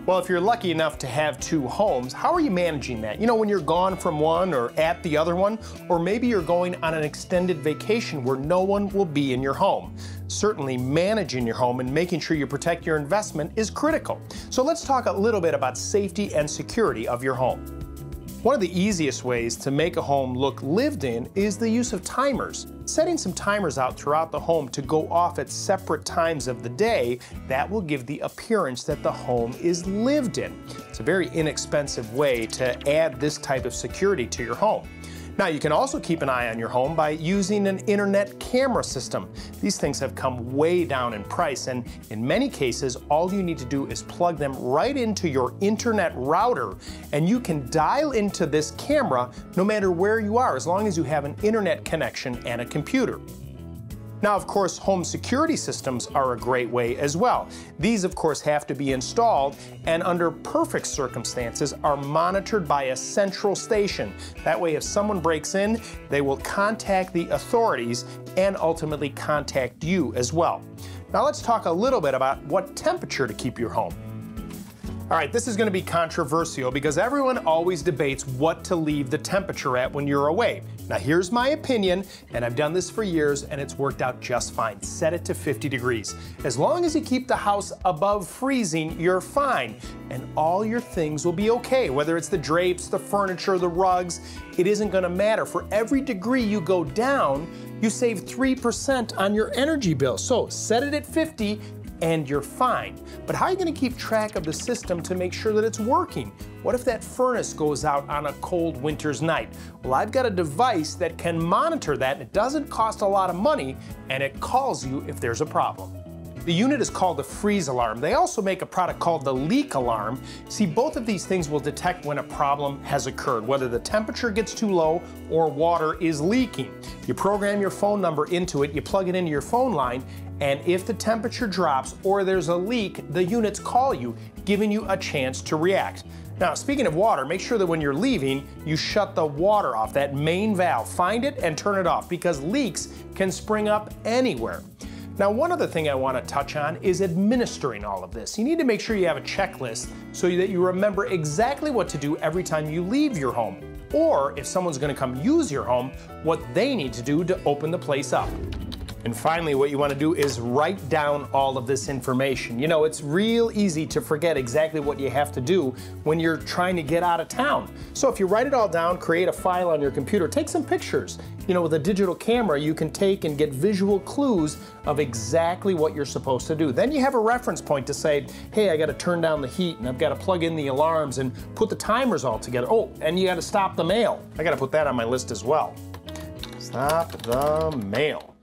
Well, if you're lucky enough to have two homes, how are you managing that? You know, when you're gone from one or at the other one, or maybe you're going on an extended vacation where no one will be in your home. Certainly managing your home and making sure you protect your investment is critical. So let's talk a little bit about safety and security of your home. One of the easiest ways to make a home look lived in is the use of timers. Setting some timers out throughout the home to go off at separate times of the day, that will give the appearance that the home is lived in. It's a very inexpensive way to add this type of security to your home. Now, you can also keep an eye on your home by using an internet camera system. These things have come way down in price, and in many cases, all you need to do is plug them right into your internet router, and you can dial into this camera no matter where you are, as long as you have an internet connection and a computer. Now, of course, home security systems are a great way as well. These, of course, have to be installed and under perfect circumstances are monitored by a central station. That way, if someone breaks in, they will contact the authorities and ultimately contact you as well. Now, let's talk a little bit about what temperature to keep your home. All right, this is going to be controversial because everyone always debates what to leave the temperature at when you're away. Now, here's my opinion, and I've done this for years, and it's worked out just fine. Set it to 50 degrees. As long as you keep the house above freezing, you're fine, and all your things will be okay. Whether it's the drapes, the furniture, the rugs, it isn't going to matter. For every degree you go down, you save 3% on your energy bill. So set it at 50, and you're fine. But how are you going to keep track of the system to make sure that it's working? What if that furnace goes out on a cold winter's night? Well, I've got a device that can monitor that. It doesn't cost a lot of money, and it calls you if there's a problem. The unit is called the freeze alarm. They also make a product called the leak alarm. See, both of these things will detect when a problem has occurred, whether the temperature gets too low or water is leaking. You program your phone number into it, you plug it into your phone line, and if the temperature drops or there's a leak, the units call you, giving you a chance to react. Now, speaking of water, make sure that when you're leaving, you shut the water off, that main valve. Find it and turn it off because leaks can spring up anywhere. Now, one other thing I want to touch on is administering all of this. You need to make sure you have a checklist so that you remember exactly what to do every time you leave your home, or if someone's going to come use your home, what they need to do to open the place up. And finally, what you want to do is write down all of this information. You know, it's real easy to forget exactly what you have to do when you're trying to get out of town. So if you write it all down, create a file on your computer, take some pictures. You know, with a digital camera, you can take and get visual clues of exactly what you're supposed to do. Then you have a reference point to say, hey, I got to turn down the heat, and I've got to plug in the alarms and put the timers all together. Oh, and you got to stop the mail. I got to put that on my list as well. Stop the mail.